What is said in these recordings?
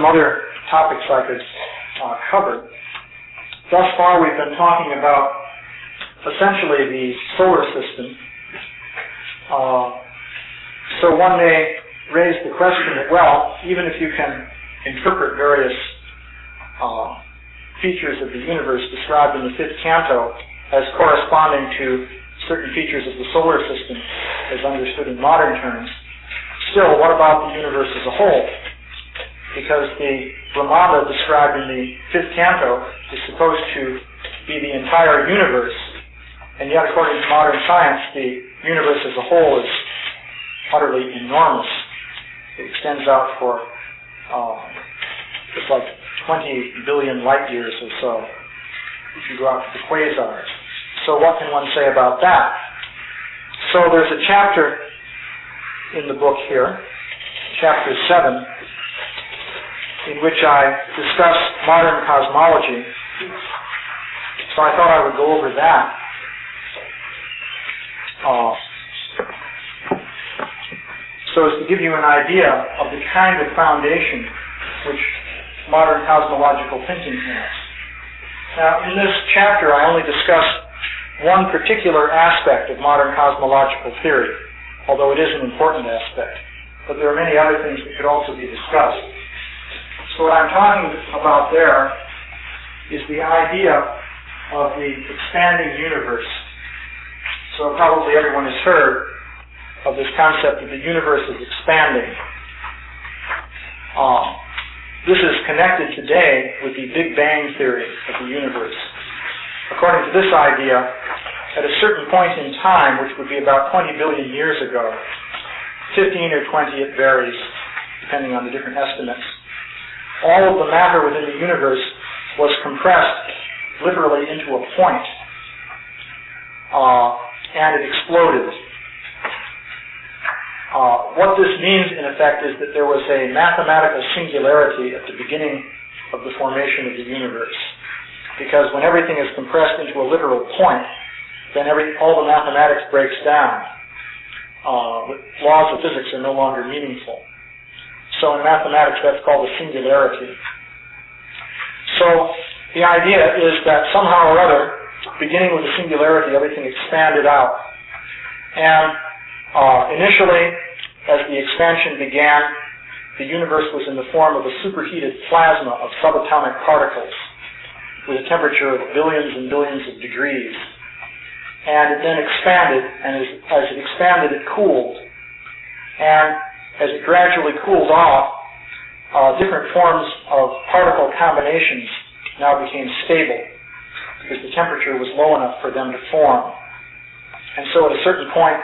other topics I could cover. Thus far, we've been talking about essentially the solar system. So one may raise the question that, well, even if you can interpret various features of the universe described in the fifth canto as corresponding to certain features of the solar system as understood in modern terms, still, what about the universe as a whole? Because the Brahmanda described in the fifth canto is supposed to be the entire universe, and yet according to modern science, the universe as a whole is utterly enormous. It extends out for it's like 20 billion light years or so if you go out to the quasars. So what can one say about that? So there's a chapter in the book here, chapter 7, in which I discuss modern cosmology. So I thought I would go over that. So as to give you an idea of the kind of foundation which modern cosmological thinking has. Now, in this chapter, I only discuss one particular aspect of modern cosmological theory, although it is an important aspect. But there are many other things that could also be discussed. So what I'm talking about there is the idea of the expanding universe. So probably everyone has heard of this concept that the universe is expanding. This is connected today with the Big Bang theory of the universe. According to this idea, at a certain point in time, which would be about 20 billion years ago, 15 or 20, it varies, depending on the different estimates, all of the matter within the universe was compressed literally into a point, and it exploded. What this means, in effect, is that there was a mathematical singularity at the beginning of the formation of the universe. Because when everything is compressed into a literal point, then all the mathematics breaks down. The laws of physics are no longer meaningful. So in mathematics, that's called a singularity. So the idea is that somehow or other, beginning with a singularity, everything expanded out. And initially, as the expansion began, the universe was in the form of a superheated plasma of subatomic particles with a temperature of billions and billions of degrees. And it then expanded, and as it expanded, it cooled. And as it gradually cooled off, different forms of particle combinations now became stable because the temperature was low enough for them to form. And so at a certain point,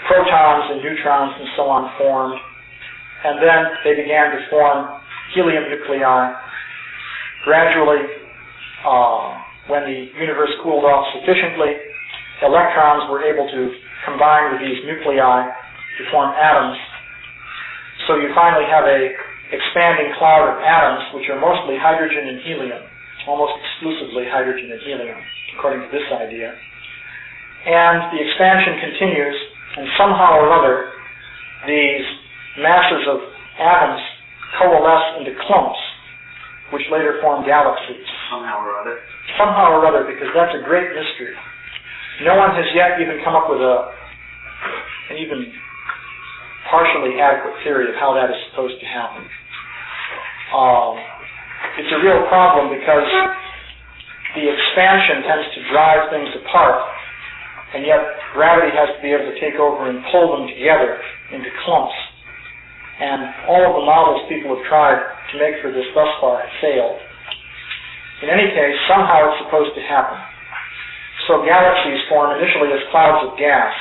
protons and neutrons and so on formed, and then they began to form helium nuclei. Gradually, when the universe cooled off sufficiently, electrons were able to combine with these nuclei to form atoms. So you finally have a expanding cloud of atoms, which are mostly hydrogen and helium, almost exclusively hydrogen and helium, according to this idea. And the expansion continues, and somehow or other, these masses of atoms coalesce into clumps, which later form galaxies. Somehow or other? Somehow or other, because that's a great mystery. No one has yet even come up with an even partially adequate theory of how that is supposed to happen. It's a real problem because the expansion tends to drive things apart, and yet gravity has to be able to take over and pull them together into clumps. And all of the models people have tried to make for this thus far have failed. In any case, somehow it's supposed to happen. So galaxies form initially as clouds of gas.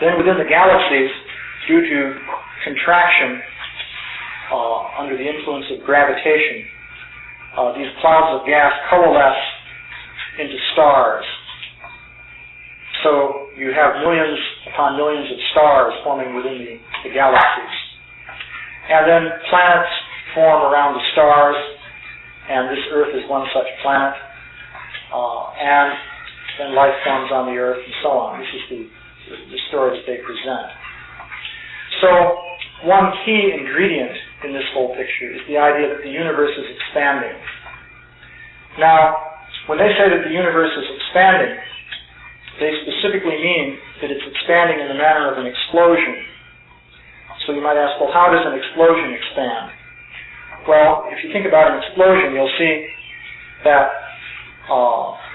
Then within the galaxies, due to contraction under the influence of gravitation, these clouds of gas coalesce into stars. So you have millions upon millions of stars forming within the galaxies. And then planets form around the stars, and this Earth is one such planet. And then life forms on the Earth, and so on. This is the story that they present. So one key ingredient in this whole picture is the idea that the universe is expanding. Now, when they say that the universe is expanding, they specifically mean that it's expanding in the manner of an explosion. So you might ask, well, how does an explosion expand? Well, if you think about an explosion, you'll see that,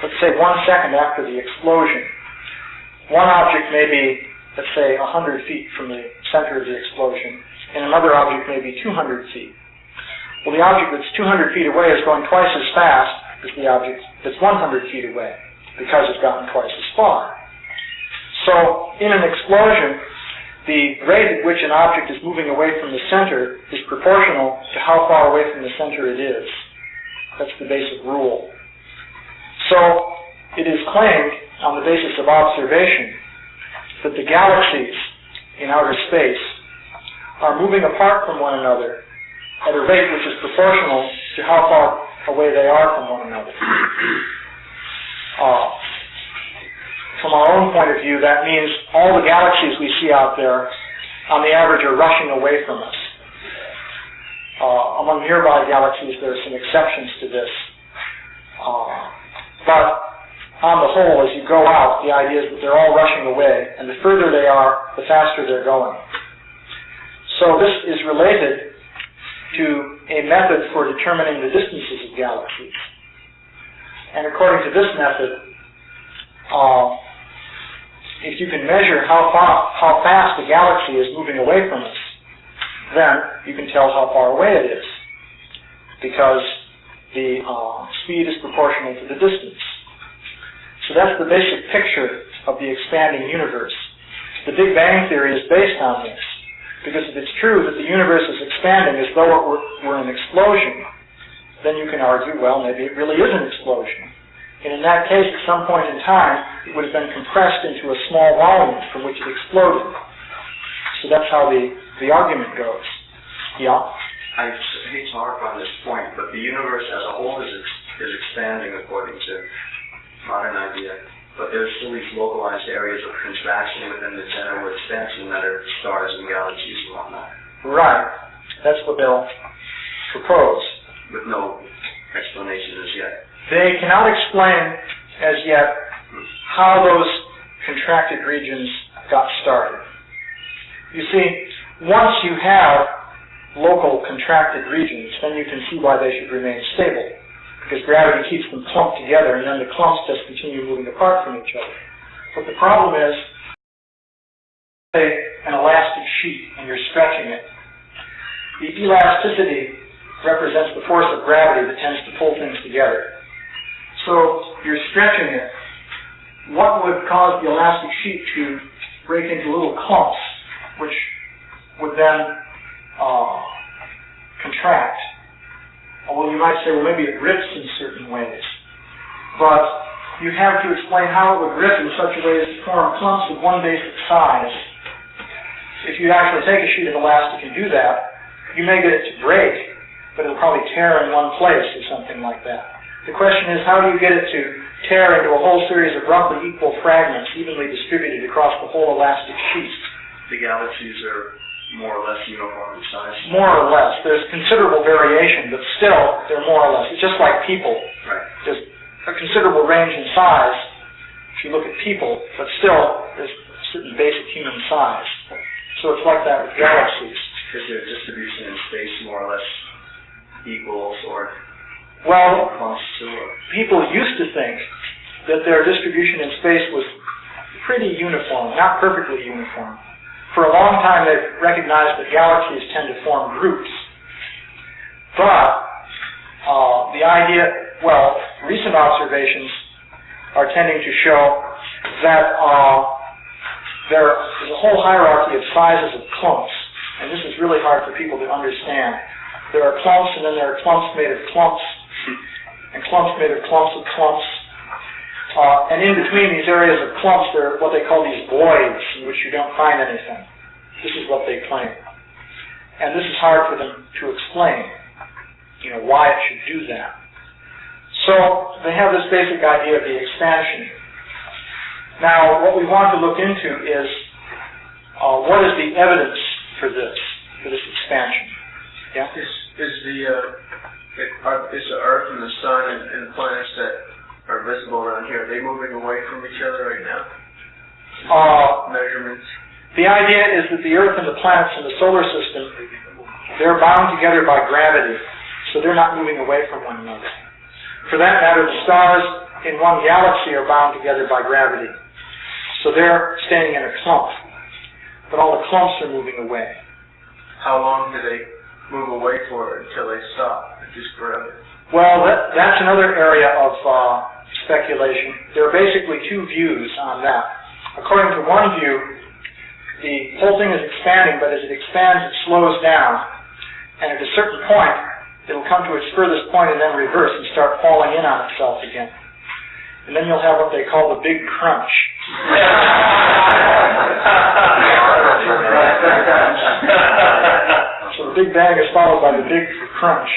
let's say 1 second after the explosion, one object may be, let's say, 100 feet from the center of the explosion, and another object may be 200 feet. Well, the object that's 200 feet away is going twice as fast as the object that's 100 feet away, because it's gotten twice as far. So, in an explosion, the rate at which an object is moving away from the center is proportional to how far away from the center it is. That's the basic rule. So, it is claimed, on the basis of observation, that the galaxies in outer space are moving apart from one another at a rate which is proportional to how far away they are from one another. From our own point of view, that means all the galaxies we see out there, on the average, are rushing away from us. Among nearby galaxies, there are some exceptions to this. But on the whole, as you go out, the idea is that they're all rushing away, and the further they are, the faster they're going. So this is related to a method for determining the distances of galaxies. And according to this method, if you can measure how fast the galaxy is moving away from us, then you can tell how far away it is, because the speed is proportional to the distance. So that's the basic picture of the expanding universe. The Big Bang Theory is based on this, because if it's true that the universe is expanding as though it were an explosion, then you can argue, well, maybe it really is an explosion. And in that case, at some point in time, it would have been compressed into a small volume from which it exploded. So that's how the argument goes. Yeah? I hate to harp on this point, but the universe as a whole is expanding according to modern idea. But there's still these localized areas of contraction within the general expansion that are stars and galaxies and whatnot. Right. That's what they'll propose. With no explanation as yet. They cannot explain as yet how those contracted regions got started. You see, once you have local contracted regions, then you can see why they should remain stable, because gravity keeps them clumped together, and then the clumps just continue moving apart from each other. But the problem is, say, an elastic sheet, and you're stretching it. The elasticity represents the force of gravity that tends to pull things together. So you're stretching it. What would cause the elastic sheet to break into little clumps, which would then contract? Well, you might say, well, maybe it rips in certain ways. But you have to explain how it would rip in such a way as to form clumps of one basic size. If you actually take a sheet of elastic and do that, you may get it to break, but it'll probably tear in one place or something like that. The question is, how do you get it to tear into a whole series of roughly equal fragments, evenly distributed across the whole elastic sheet? The galaxies are more or less uniform in size? More or less. There's considerable variation, but still, they're more or less. It's just like people. Right. There's a considerable range in size if you look at people, but still, there's a certain basic human size. So it's like that with galaxies. Is their distribution in space more or less equal, or... Well, people used to think that their distribution in space was pretty uniform, not perfectly uniform. For a long time, they've recognized that galaxies tend to form groups. But the idea, recent observations are tending to show that there is a whole hierarchy of sizes of clumps, and this is really hard for people to understand. There are clumps, and then there are clumps made of clumps, and clumps made of clumps of clumps. And in between these areas of clumps, there are what they call these voids, in which you don't find anything. This is what they claim. And this is hard for them to explain, why it should do that. So they have this basic idea of the expansion. Now, what we want to look into is what is the evidence for this? for this expansion. Yeah? Is the Earth and the Sun and the planets that are visible around here, are they moving away from each other right now? Measurements? The idea is that the Earth and the planets in the solar system, they're bound together by gravity, so they're not moving away from one another. For that matter, the stars in one galaxy are bound together by gravity, so they're staying in a clump, but all the clumps are moving away. How long do they move away for until they stop? Just forever? Well, that's another area of speculation. There are basically two views on that. According to one view, the whole thing is expanding, but as it expands, it slows down. And at a certain point, it'll come to its furthest point and then reverse and start falling in on itself again. And then you'll have what they call the big crunch. So the Big Bang is followed by the big crunch.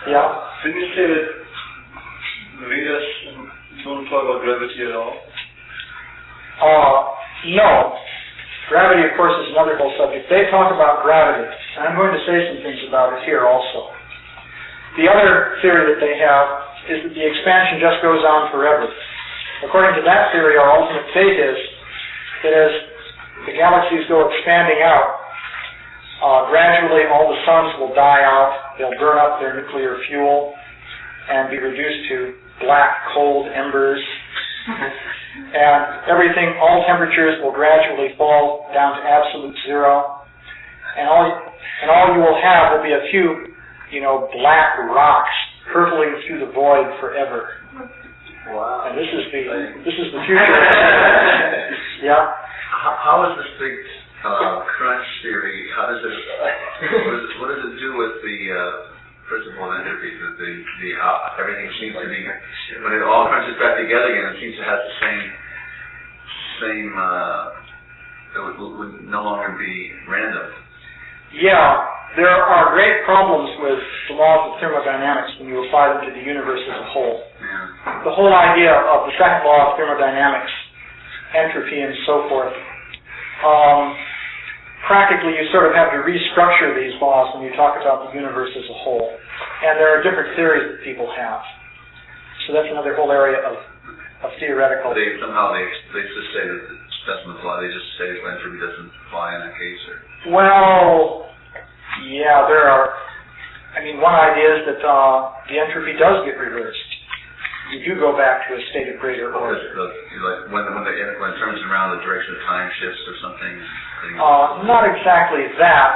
Yeah? Didn't you say that the Vedas don't talk about gravity at all? No. Gravity, of course, is another whole subject. They talk about gravity, and I'm going to say some things about it here also. The other theory that they have is that the expansion just goes on forever. According to that theory, our ultimate fate is that as the galaxies go expanding out, gradually all the suns will die out, they'll burn up their nuclear fuel, and be reduced to black, cold embers. And everything, all temperatures will gradually fall down to absolute zero. And all you will have will be a few, black rocks hurtling through the void forever. Wow. And this is the future. Yeah. How is this big crunch theory? How does it? What does it do with the principle of entropy? Everything seems to be, when it all crunches back together again, it seems to have the same. It would no longer be random. Yeah, there are great problems with the laws of thermodynamics when you apply them to the universe as a whole. Yeah. The whole idea of the second law of thermodynamics, entropy and so forth, practically you sort of have to restructure these laws when you talk about the universe as a whole. And there are different theories that people have. So that's another whole area of theoretical. They just say that it doesn't apply. They just say entropy doesn't apply in that case. Well, yeah, there are. One idea is that the entropy does get reversed. You do go back to a state of greater order. When it turns around, the direction of time shifts or something. Not exactly that.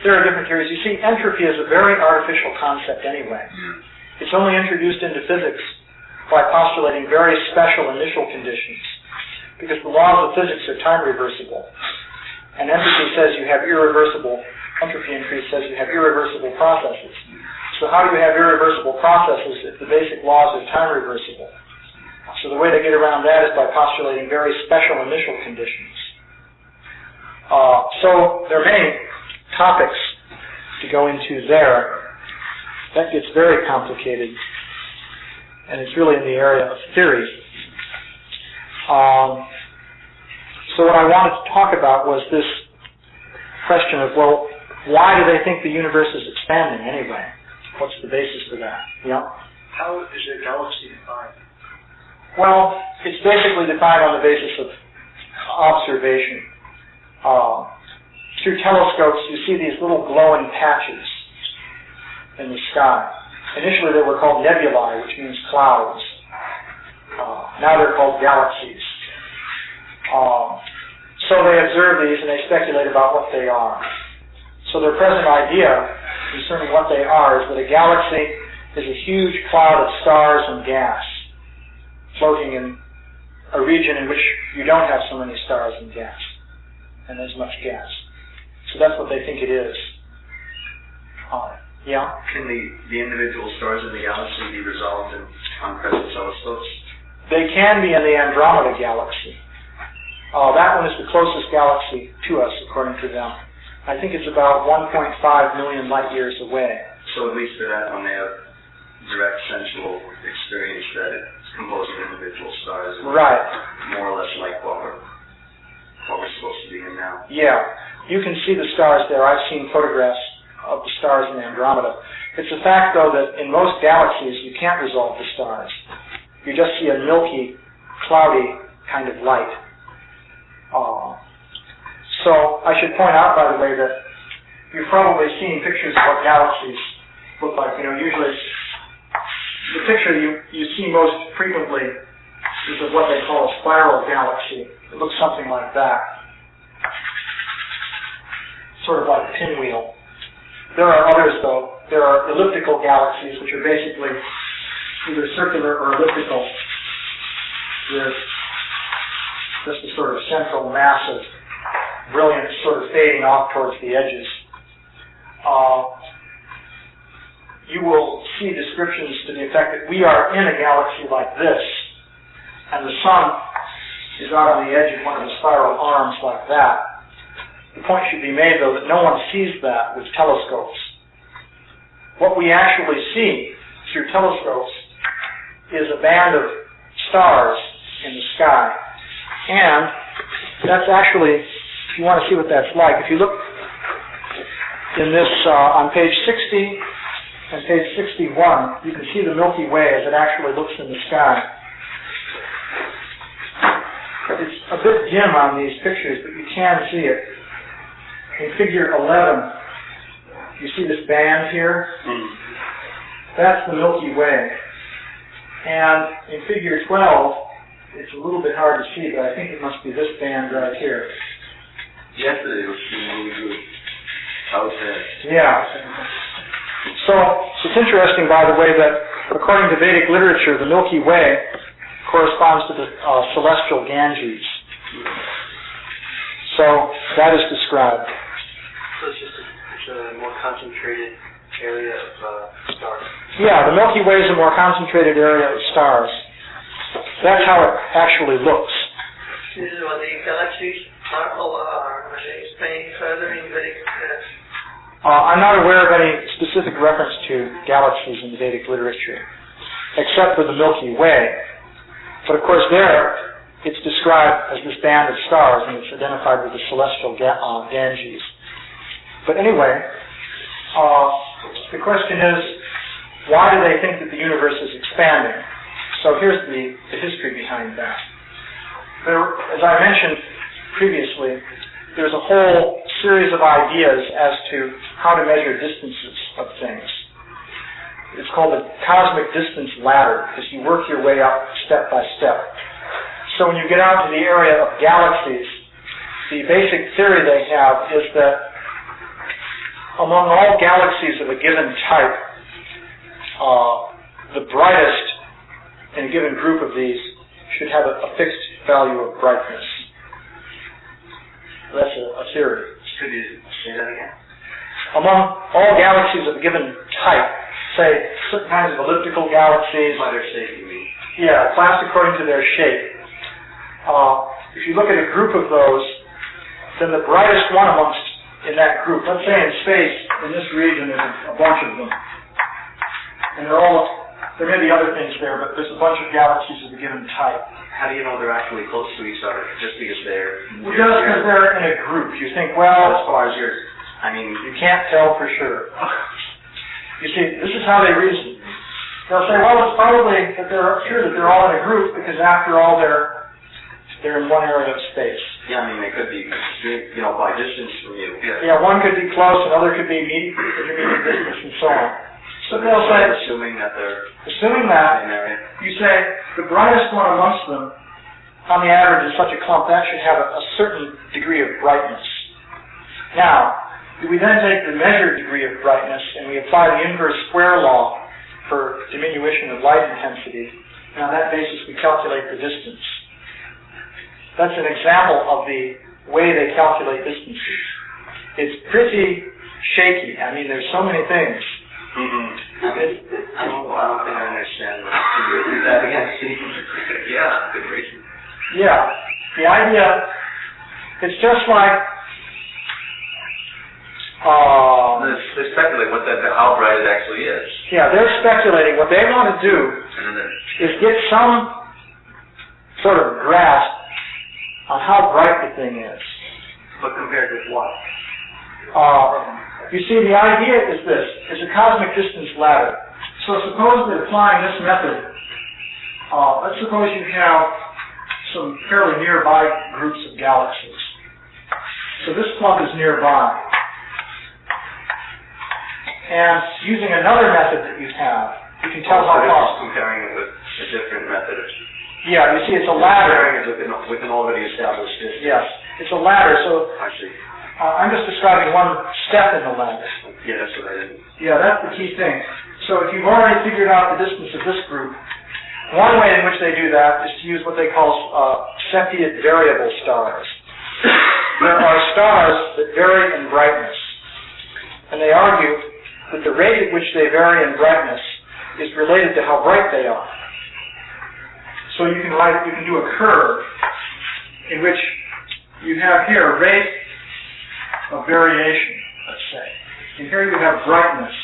There are different theories. You see, entropy is a very artificial concept anyway. Yeah. It's only introduced into physics by postulating very special initial conditions, because the laws of physics are time reversible. And entropy says you have entropy increase says you have irreversible processes. So how do you have irreversible processes if the basic laws are time reversible? So the way they get around that is by postulating very special initial conditions. So there are many topics to go into there. That gets very complicated, and it's really in the area of theory. So what I wanted to talk about was this question of, well, why do they think the universe is expanding anyway? What's the basis for that? Yeah. How is a galaxy defined? Well, it's basically defined on the basis of observation. Through telescopes, you see these little glowing patches in the sky. Initially, they were called nebulae, which means clouds. Now they're called galaxies. So they observe these and they speculate about what they are. So their present idea concerning what they are is that a galaxy is a huge cloud of stars and gas floating in a region in which you don't have so many stars and gas, and as much gas. So that's what they think it is. Yeah? Can the individual stars in the galaxy be resolved on present telescopes? They can be in the Andromeda galaxy. That one is the closest galaxy to us, according to them. I think it's about 1.5 million light years away. So at least for that one, they have direct sensual experience that it's composed of individual stars. Right. More or less like what we're supposed to be in now. Yeah. you can see the stars there. I've seen photographs of the stars in Andromeda. It's a fact, though, that in most galaxies you can't resolve the stars. You just see a milky, cloudy kind of light. So I should point out, by the way, that you've probably seen pictures of what galaxies look like. Usually the picture you see most frequently is of what they call a spiral galaxy. It looks something like that. Sort of like a pinwheel. There are others, though. There are elliptical galaxies, which are basically either circular or elliptical, with just a sort of central mass of brilliance sort of fading off towards the edges. You will see descriptions to the effect that we are in a galaxy like this, and the sun is out on the edge of one of the spiral arms like that. The point should be made, though, that no one sees that with telescopes. What we actually see through telescopes is a band of stars in the sky. And that's actually, if you want to see what that's like, if you look in this, on page 60 and page 61, you can see the Milky Way as it actually looks in the sky. It's a bit dim on these pictures, but you can see it. In figure 11, you see this band here? That's the Milky Way. And in figure 12, it's a little bit hard to see, but I think it must be this band right here. Yesterday was really good. I was there. Yeah. So it's interesting, by the way, that according to Vedic literature, the Milky Way corresponds to the celestial Ganges. So that is described. So it's a more concentrated area of stars. Yeah, the Milky Way is a more concentrated area of stars. That's how it actually looks. This is what the galaxies are they explaining further in Vedic? I'm not aware of any specific reference to galaxies in the Vedic literature, except for the Milky Way. But of course there, it's described as this band of stars, and it's identified with the celestial Ganges. But anyway, the question is, why do they think that the universe is expanding? So here's the history behind that. As I mentioned previously, there's a whole series of ideas as to how to measure distances of things. It's called the cosmic distance ladder, because you work your way up step by step. So when you get out to the area of galaxies, the basic theory they have is that among all galaxies of a given type, the brightest in a given group of these should have a fixed value of brightness. That's a theory. Could you say that again? Among all galaxies of a given type, say certain kinds of elliptical galaxies. By their shape, you mean? Yeah, classed according to their shape. If you look at a group of those, then the brightest one amongst in that group, let's say in space, in this region, there's a bunch of them. And there may be other things there, but there's a bunch of galaxies of a given type. How do you know they're actually close to each other? Just because they're... Well, just because they're in a group. You think, well... As far as yours, I mean... You can't tell for sure. You see, this is how they reason. They'll say, well, it's probably that they're sure that they're all in a group, because after all, they're in one area of space. Yeah, I mean, they could be, by distance from you. Yeah, one could be close, another could be medium distance, and so on. So they'll say, assuming that you say the brightest one amongst them, on the average, is such a clump, that should have a certain degree of brightness. Now, we then take the measured degree of brightness and we apply the inverse square law for diminution of light intensity, and on that basis we calculate the distance. That's an example of the way they calculate distances. It's pretty shaky. I mean, there's so many things. I don't think I understand that. Can you repeat that again? Yeah, good reason. Yeah. The idea, it's just like... they speculate how bright it actually is. Yeah, they're speculating. What they want to do is get some sort of grasp on how bright the thing is. But compared with what? You see, the idea is this. It's a cosmic distance ladder. So suppose that applying this method, let's suppose you have some fairly nearby groups of galaxies. So this clump is nearby. And using another method that you have, you can tell how far. Comparing it with a different method. Yeah, you see, it's a ladder. Comparing it with an already established distance. Yes, it's a ladder. So I see. I'm just describing one step in the ladder. Yeah, that's what I didn't. Yeah, that's the key thing. So if you've already figured out the distance of this group, one way in which they do that is to use what they call Cepheid variable stars. There are stars that vary in brightness, and they argue that the rate at which they vary in brightness is related to how bright they are. So you can do a curve in which you have here a rate of variation, let's say. And here you have brightness.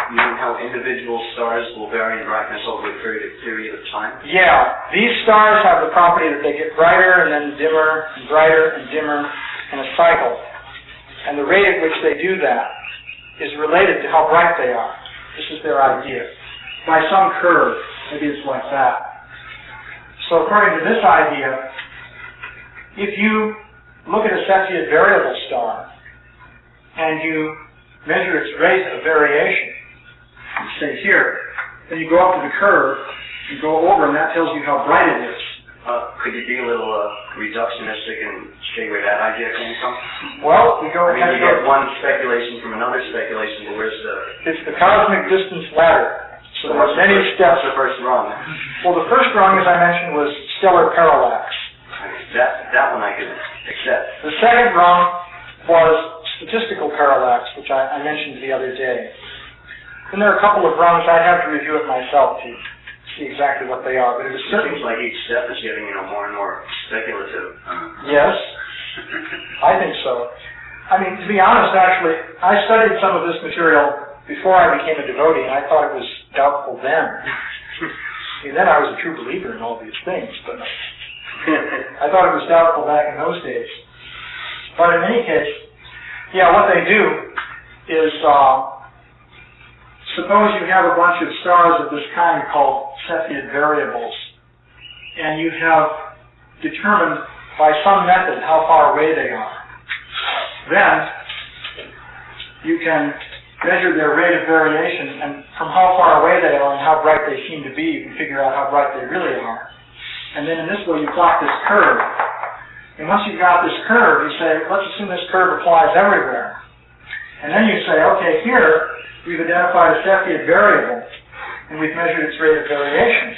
Meaning how individual stars will vary in brightness over a period of time? Yeah, these stars have the property that they get brighter and then dimmer and brighter and dimmer in a cycle. And the rate at which they do that is related to how bright they are. This is their idea. By some curve, maybe it's like that. So according to this idea, if you look at a Cepheid variable star and you measure its rate of variation, say here, then you go up to the curve, you go over, and that tells you how bright it is. Could you be a little reductionistic and say where that idea came from? Well, you get one speculation from another speculation, but where's the... It's the cosmic distance ladder. So there are many steps. What's the first rung? Well, the first rung, as I mentioned, was stellar parallax. That one I could accept. The second rung was statistical parallax, which I mentioned the other day. Then there are a couple of rungs. I'd have to review it myself to see exactly what they are, but it seems like each step is getting more and more speculative. Yes, I think so. I mean, to be honest, actually, I studied some of this material before I became a devotee, and I thought it was doubtful then. Then I was a true believer in all these things, but I thought it was doubtful back in those days. But in any case, yeah, what they do is, suppose you have a bunch of stars of this kind called Cepheid variables, and you have determined by some method how far away they are. Then you can measure their rate of variation, and from how far away they are and how bright they seem to be, you can figure out how bright they really are. And then in this way you plot this curve. And once you've got this curve, you say, let's assume this curve applies everywhere. And then you say, okay, here we've identified a Cepheid variable, and we've measured its rate of variation.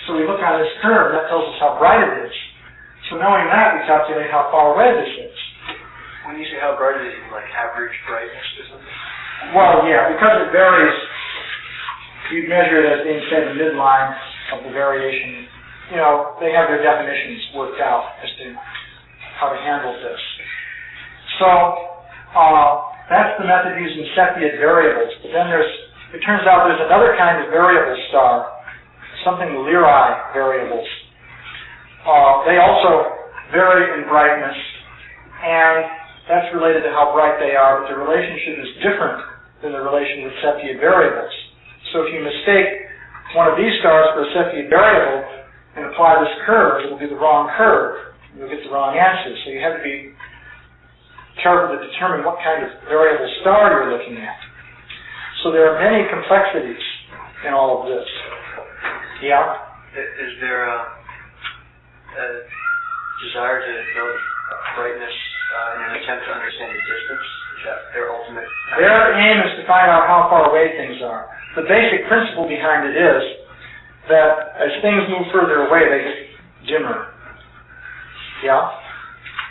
So we look on this curve, that tells us how bright it is. So knowing that, we calculate how far away this is. When you say how bright it is, like average brightness or something? Well, yeah, because it varies, you'd measure it as being, say, the midline of the variation. You know, they have their definitions worked out as to how to handle this. So, that's the method using Cepheid variables. But then it turns out there's another kind of variable star, something Lyrae variables. They also vary in brightness, and that's related to how bright they are, but the relationship is different than the relation with Cepheid variables. So if you mistake one of these stars for a Cepheid variable and apply this curve, it will be the wrong curve. You'll get the wrong answer. So you have to be careful to determine what kind of variable star you're looking at. So there are many complexities in all of this. Yeah? Is there a desire to know brightness in an attempt to understand the distance? Is that their ultimate? Their aim is to find out how far away things are. The basic principle behind it is that as things move further away, they get dimmer. Yeah?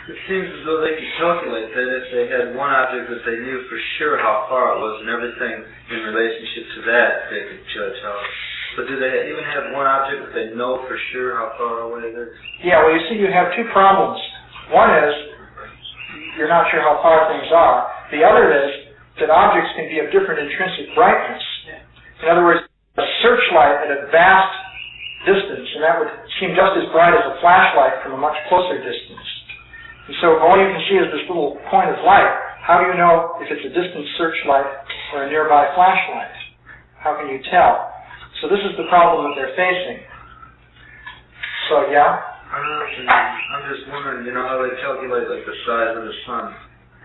It seems as though they could calculate that if they had one object that they knew for sure how far it was and everything in relationship to that, they could judge how. But do they even have one object that they know for sure how far away it is? Yeah, well, you see, you have two problems. One is you're not sure how far things are. The other is that objects can be of different intrinsic brightness. In other words, a searchlight at a vast distance, and that would seem just as bright as a flashlight from a much closer distance. And so all you can see is this little point of light. How do you know if it's a distant searchlight or a nearby flashlight? How can you tell? So this is the problem that they're facing. So, yeah? I'm just wondering, you know how they calculate like the size of the sun?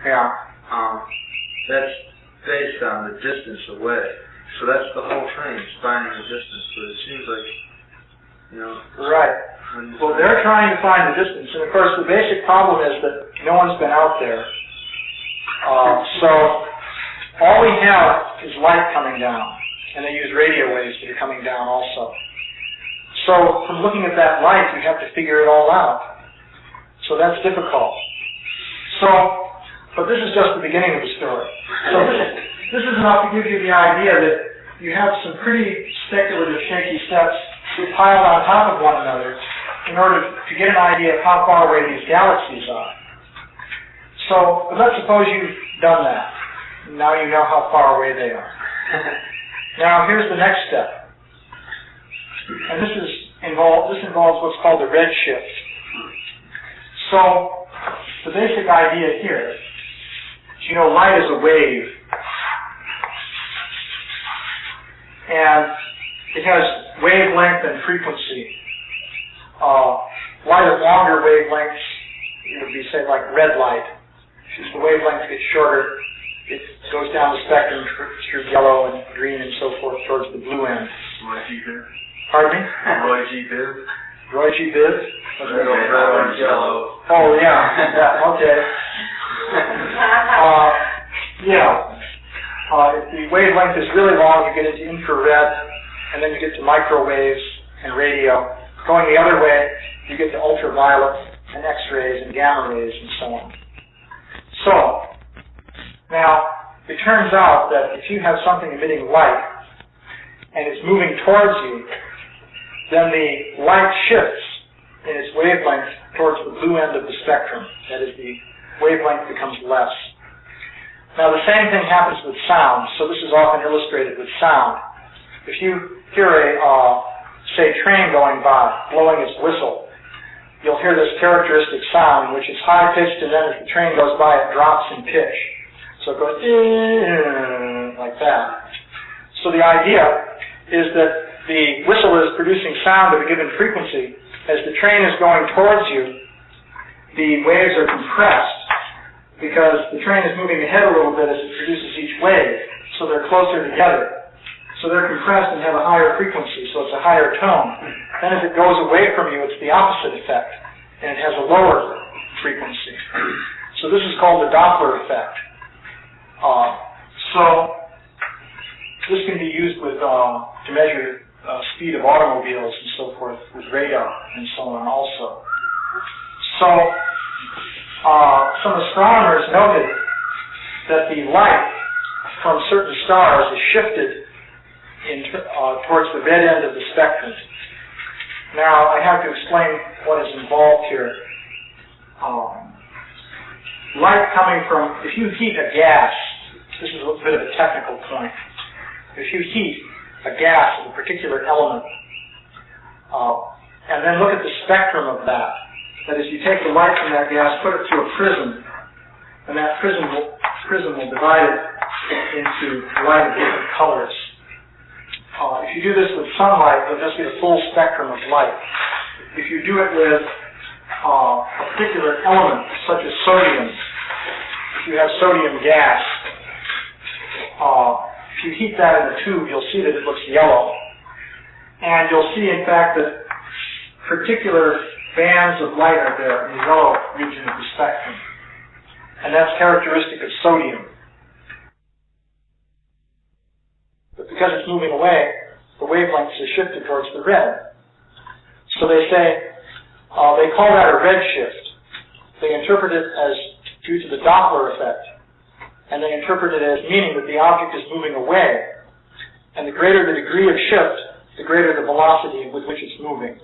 Yeah. That's based on the distance away. So that's the whole thing, finding the distance. But it seems like, you know... Right. Well, they're trying to find the distance. And, of course, the basic problem is that no one's been out there. So all we have is light coming down. And they use radio waves that are coming down also. So from looking at that light, you have to figure it all out. So that's difficult. But this is just the beginning of the story. So this is enough to give you the idea that you have some pretty speculative, shaky steps piled on top of one another in order to get an idea of how far away these galaxies are. So let's suppose you've done that. Now you know how far away they are. Now here's the next step. And this involves what's called the redshift. So the basic idea here is, you know, light is a wave. And it has wavelength and frequency. Light of longer wavelengths, it would be, say, like red light. As the wavelengths get shorter, it goes down the spectrum through yellow and green and so forth towards the blue end. Roy G. Biv. Pardon me? Roy G. Biv. Roy G. Biv? Red, orange, yellow. Oh, yeah. Okay. If the wavelength is really long, you get into infrared, and then you get to microwaves and radio. Going the other way, you get to ultraviolet and X-rays and gamma rays and so on. So, now, it turns out that if you have something emitting light, and it's moving towards you, then the light shifts in its wavelength towards the blue end of the spectrum. That is, the wavelength becomes less. Now, the same thing happens with sound. So this is often illustrated with sound. If you hear a train going by, blowing its whistle, you'll hear this characteristic sound, which is high-pitched, and then as the train goes by, it drops in pitch. So it goes like that. So the idea is that the whistle is producing sound of a given frequency. As the train is going towards you, the waves are compressed because the train is moving ahead a little bit as it produces each wave, so they're closer together. So they're compressed and have a higher frequency, so it's a higher tone. Then as it goes away from you, it's the opposite effect, and it has a lower frequency. So this is called the Doppler effect. So this can be used with to measure speed of automobiles and so forth with radar and so on also. So some astronomers noted that the light from certain stars is shifted towards the red end of the spectrum. Now, I have to explain what is involved here. Light coming from, if you heat a gas, this is a bit of a technical point. If you heat a gas of a particular element, and then look at the spectrum of that, that is, you take the light from that gas, put it through a prism, and that prism will divide it into light of different colors. If you do this with sunlight, you'll just get a full spectrum of light. If you do it with a particular element, such as sodium, if you have sodium gas, if you heat that in a tube, you'll see that it looks yellow. And you'll see, in fact, that particular bands of light are there in the yellow region of the spectrum. And that's characteristic of sodium. But because it's moving away, the wavelengths are shifted towards the red. So they say, they call that a redshift. They interpret it as due to the Doppler effect. And they interpret it as meaning that the object is moving away. And the greater the degree of shift, the greater the velocity with which it's moving.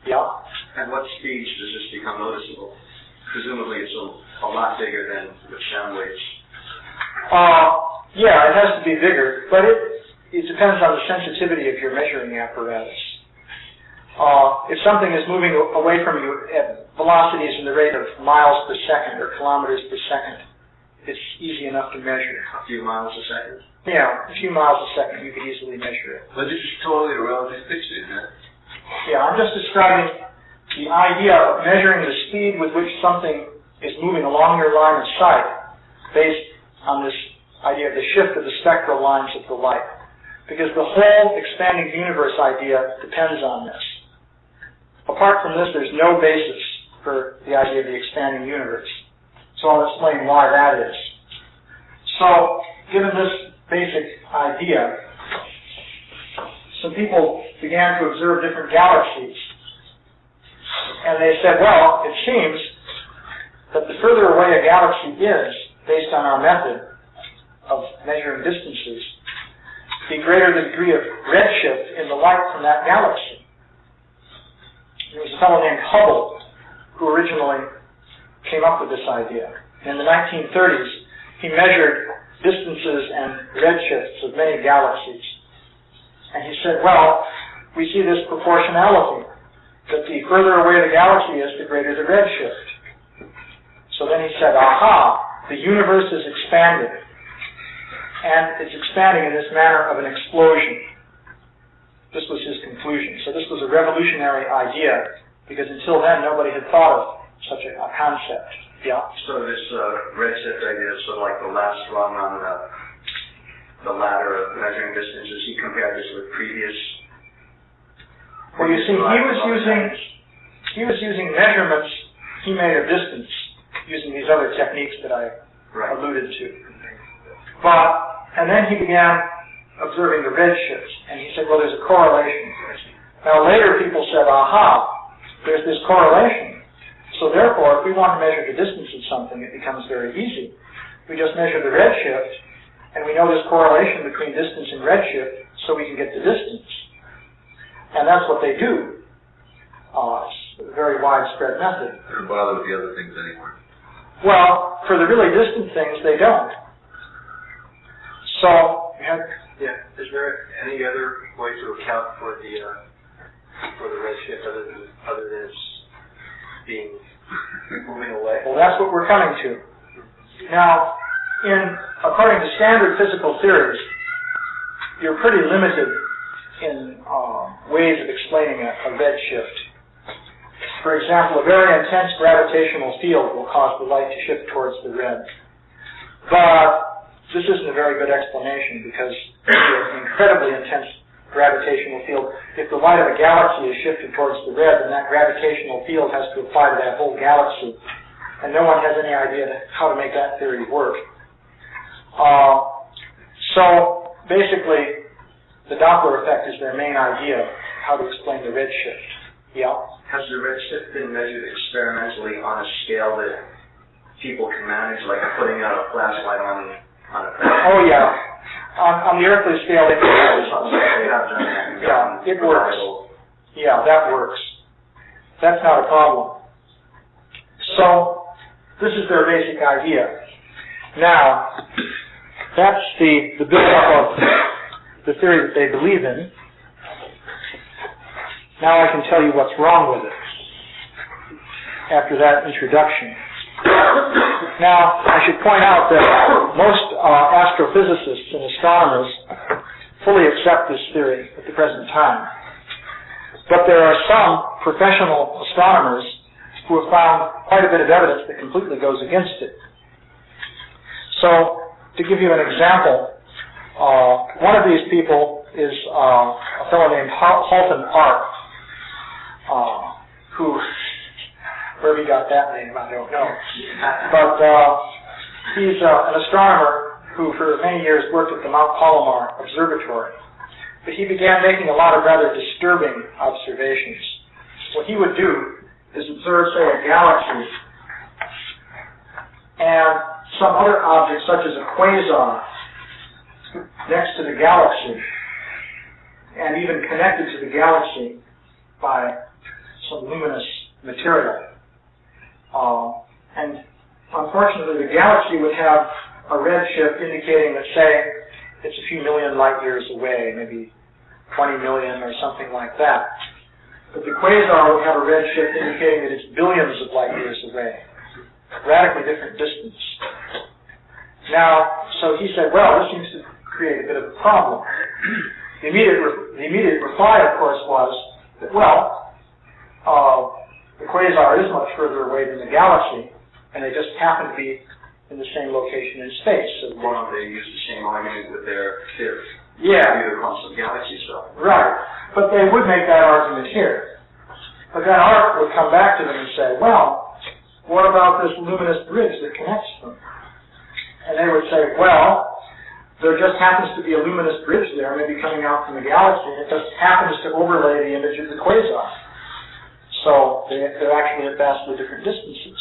Yeah? At what speed does this become noticeable? Presumably it's a lot bigger than with sound waves. Yeah, it has to be bigger, but it depends on the sensitivity of your measuring apparatus. If something is moving away from you at velocities in the rate of miles per second or kilometers per second, it's easy enough to measure. A few miles a second? Yeah, a few miles a second, you could easily measure it. But this is totally a relative picture, isn't it? Yeah, I'm just describing the idea of measuring the speed with which something is moving along your line of sight based on this idea of the shift of the spectral lines of the light. Because the whole expanding universe idea depends on this. Apart from this, there's no basis for the idea of the expanding universe. So I'll explain why that is. So, given this basic idea, some people began to observe different galaxies. And they said, well, it seems that the further away a galaxy is, based on our method of measuring distances, the greater the degree of redshift in the light from that galaxy. There was a fellow named Hubble who originally came up with this idea. In the 1930s, he measured distances and redshifts of many galaxies. And he said, well, we see this proportionality, that the further away the galaxy is, the greater the redshift. So then he said, aha, the universe is expanding. And it's expanding in this manner of an explosion. This was his conclusion. So this was a revolutionary idea, because until then nobody had thought of such a concept. Yeah. So this redshift idea is sort of like the last rung on the ladder of measuring distances. He compared this with previous. Well, you see, he was using measurements he made of distance using these other techniques that I alluded to. And then he began observing the redshifts, and he said, well, there's a correlation. Now later people said, aha, there's this correlation. So therefore, if we want to measure the distance of something, it becomes very easy. We just measure the redshift, and we know this correlation between distance and redshift, so we can get the distance. And that's what they do. It's a very widespread method. They don't bother with the other things anymore. Well, for the really distant things, they don't. So, is there any other way to account for the redshift other than its being moving away? Well, that's what we're coming to. Now, according to standard physical theories, you're pretty limited in ways of explaining a redshift. For example, a very intense gravitational field will cause the light to shift towards the red. But this isn't a very good explanation, because an incredibly intense gravitational field, if the light of a galaxy is shifted towards the red, then that gravitational field has to apply to that whole galaxy. And no one has any idea how to make that theory work. So basically, the Doppler effect is their main idea, how to explain the redshift. Yeah? Has the redshift been measured experimentally on a scale that people can manage, like putting out a flashlight on a Oh yeah. On the earthly scale, it works. Yeah, it works. Yeah, that works. That's not a problem. So, this is their basic idea. Now, that's the build-up of the theory that they believe in. Now I can tell you what's wrong with it after that introduction. Now, I should point out that most astrophysicists and astronomers fully accept this theory at the present time. But there are some professional astronomers who have found quite a bit of evidence that completely goes against it. So, to give you an example, one of these people is a fellow named Halton Arp, who, where he got that name, I don't know. But he's an astronomer who for many years worked at the Mount Palomar Observatory. But he began making a lot of rather disturbing observations. What he would do is observe, say, a galaxy and some other object, such as a quasar, next to the galaxy, and even connected to the galaxy by some luminous material. And unfortunately, the galaxy would have a redshift indicating that, say, it's a few million light years away, maybe 20 million or something like that. But the quasar would have a redshift indicating that it's billions of light years away, radically different distance. Now, so he said, well, this seems to create a bit of a problem. The immediate reply, of course, was that, well, the quasar is much further away than the galaxy, and they just happen to be in the same location in space. So why don't they use the same argument with their theory? Yeah. Either quantum galaxy stuff. Right. But they would make that argument here. But then Art would come back to them and say, well, what about this luminous bridge that connects them? And they would say, well, there just happens to be a luminous bridge there, maybe coming out from the galaxy, and it just happens to overlay the image of the quasar. So they're actually at vastly different distances.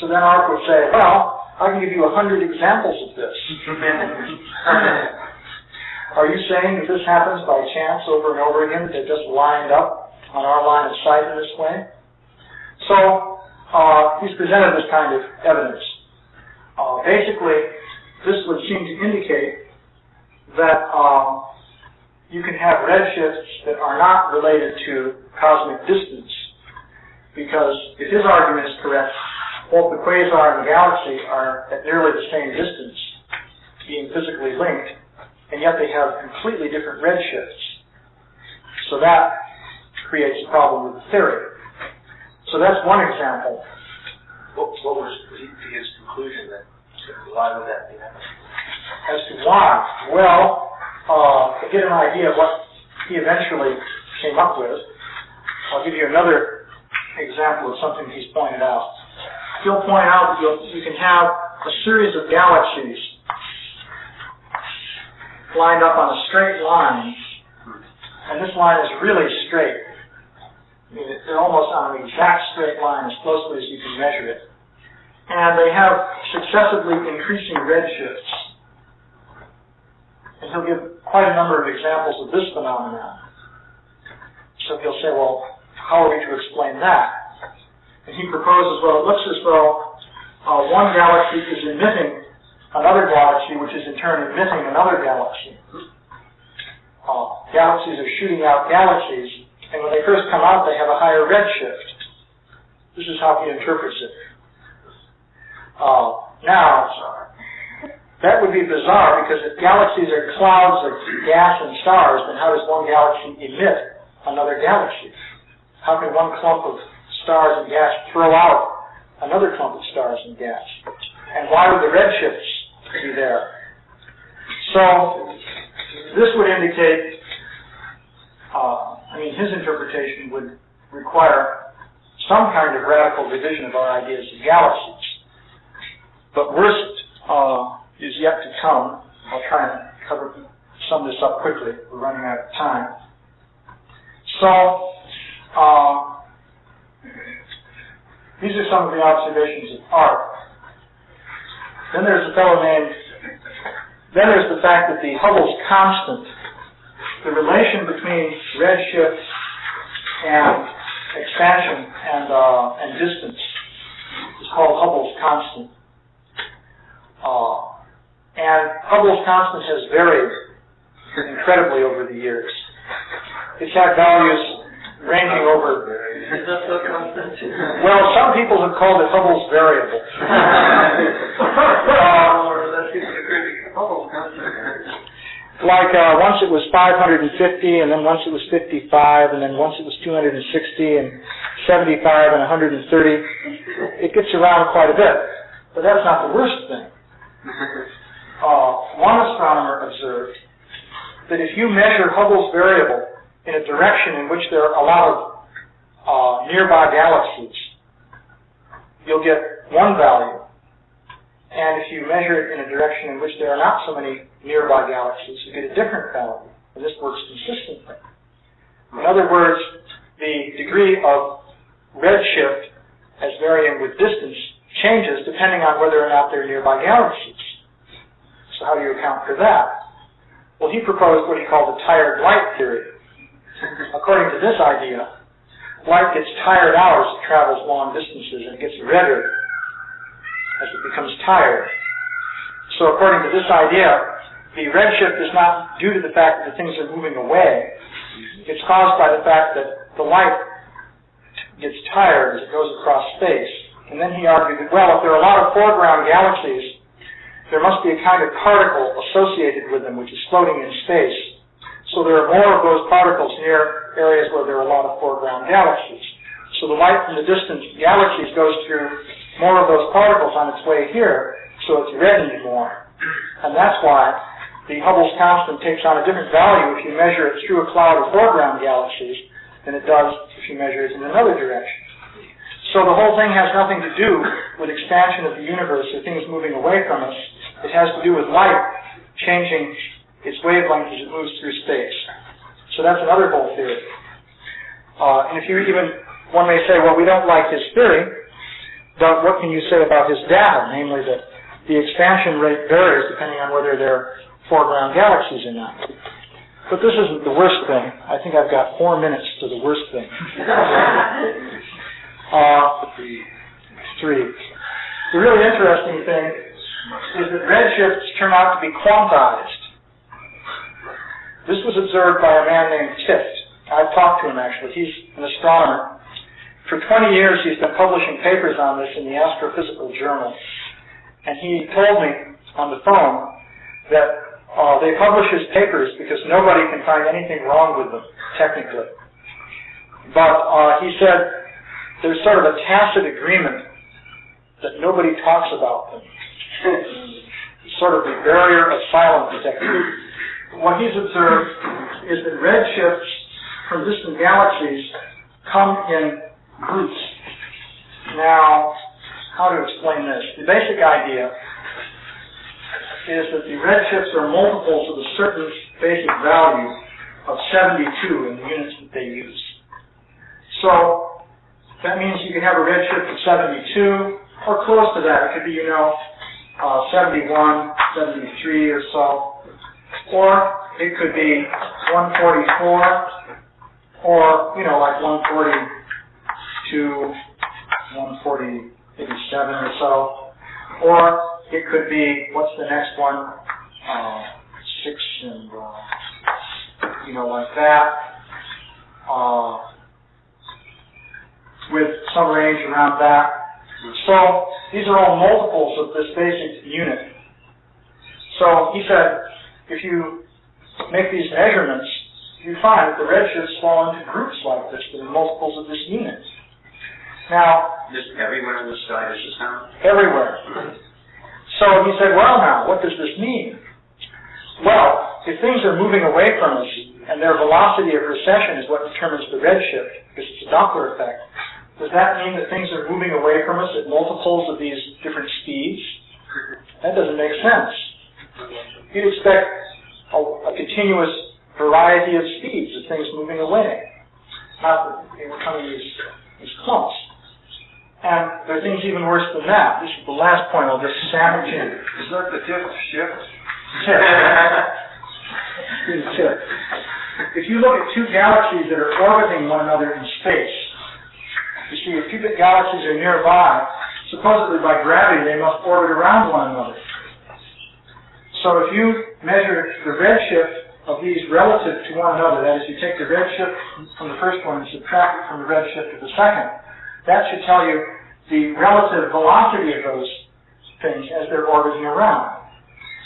So then Art would say, well, I can give you 100 examples of this. Are you saying that this happens by chance over and over again, that they're just lined up on our line of sight in this way? So he's presented this kind of evidence. Basically, this would seem to indicate that you can have redshifts that are not related to cosmic distance, because if his argument is correct, both the quasar and the galaxy are at nearly the same distance, being physically linked, and yet they have completely different redshifts. So that creates a problem with the theory. So that's one example. What was his conclusion then? Why would that be happening? As to why? Well, to get an idea of what he eventually came up with, I'll give you another example of something he's pointed out. He'll point out that you can have a series of galaxies lined up on a straight line, and this line is really straight. I mean, they're almost on an exact straight line as closely as you can measure it. And they have successively increasing redshifts. And he'll give quite a number of examples of this phenomenon. So he'll say, well, how are we to explain that? And he proposes, well, it looks as though one galaxy is emitting another galaxy, which is in turn emitting another galaxy. Galaxies are shooting out galaxies, and when they first come out, they have a higher redshift. This is how he interprets it. Now, that would be bizarre, because if galaxies are clouds of gas and stars, then how does one galaxy emit another galaxy? How can one clump of stars and gas throw out another clump of stars and gas? And why would the redshifts be there? So, this would indicate, his interpretation would require some kind of radical revision of our ideas of galaxies. But worst is yet to come. I'll try and sum this up quickly. We're running out of time. So, these are some of the observations of Art. Then there's the fact that the Hubble's constant, the relation between redshift and expansion and distance, is called Hubble's constant. And Hubble's constant has varied incredibly over the years. It's had values ranging over... Is that so constant? Well, some people have called it Hubble's variable. Like once it was 550, and then once it was 55, and then once it was 260, and 75, and 130. It gets around quite a bit. But that's not the worst thing. One astronomer observed that if you measure Hubble's variable in a direction in which there are a lot of nearby galaxies, you'll get one value. And if you measure it in a direction in which there are not so many nearby galaxies, you get a different value. And this works consistently. In other words, the degree of redshift as varying with distance changes depending on whether or not there are nearby galaxies. So how do you account for that? Well, he proposed what he called the tired light theory. According to this idea, light gets tired out as it travels long distances, and it gets redder as it becomes tired. So according to this idea, the redshift is not due to the fact that the things are moving away. It's caused by the fact that the light gets tired as it goes across space. And then he argued that, well, if there are a lot of foreground galaxies, there must be a kind of particle associated with them which is floating in space. So there are more of those particles near areas where there are a lot of foreground galaxies. So the light from the distant galaxies goes through more of those particles on its way here, so it's reddened more. And that's why the Hubble's constant takes on a different value if you measure it through a cloud of foreground galaxies than it does if you measure it in another direction. So the whole thing has nothing to do with expansion of the universe or things moving away from us. It has to do with light changing its wavelength as it moves through space. So that's another whole theory. And if you even, one may say, well, we don't like his theory, but what can you say about his data? Namely that the expansion rate varies depending on whether they're foreground galaxies or not. But this isn't the worst thing. I think I've got 4 minutes to the worst thing. 3. The really interesting thing is that redshifts turn out to be quantized. This was observed by a man named Tift. I've talked to him, actually. He's an astronomer. For 20 years, he's been publishing papers on this in the Astrophysical Journal. And he told me on the phone that they publish his papers because nobody can find anything wrong with them, technically. But he said there's sort of a tacit agreement that nobody talks about them. Sort of the barrier of silence technique. What he's observed is that redshifts from distant galaxies come in groups. Now, how to explain this? The basic idea is that the redshifts are multiples of a certain basic value of 72 in the units that they use. So, that means you can have a redshift of 72, or close to that. It could be, 71, 73 or so. Or it could be 144, or, like 142, 147 or so. Or it could be, what's the next one? 6 and, like that. With some range around that. So these are all multiples of this basic unit. So he said, if you make these measurements, you find that the redshifts fall into groups like this that are multiples of this unit. Now, just everywhere in the sky is the sound? Everywhere. So he said, well now, what does this mean? Well, if things are moving away from us and their velocity of recession is what determines the redshift, because it's a Doppler effect, does that mean that things are moving away from us at multiples of these different speeds? That doesn't make sense. You'd expect a continuous variety of speeds of things moving away. Not that they were coming these clumps. And there are things even worse than that. This is the last point I'll just sandwich in. Is that the tip shift? Tip. If you look at two galaxies that are orbiting one another in space, you see if two galaxies are nearby, supposedly by gravity they must orbit around one another. So if you measure the redshift of these relative to one another, that is, you take the redshift from the first one and subtract it from the redshift of the second, that should tell you the relative velocity of those things as they're orbiting around.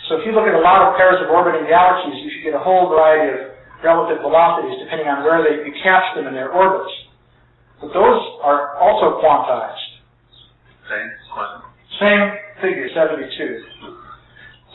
So if you look at a lot of pairs of orbiting galaxies, you should get a whole variety of relative velocities depending on where you catch them in their orbits. But those are also quantized. Same quantum. Same figure, 72.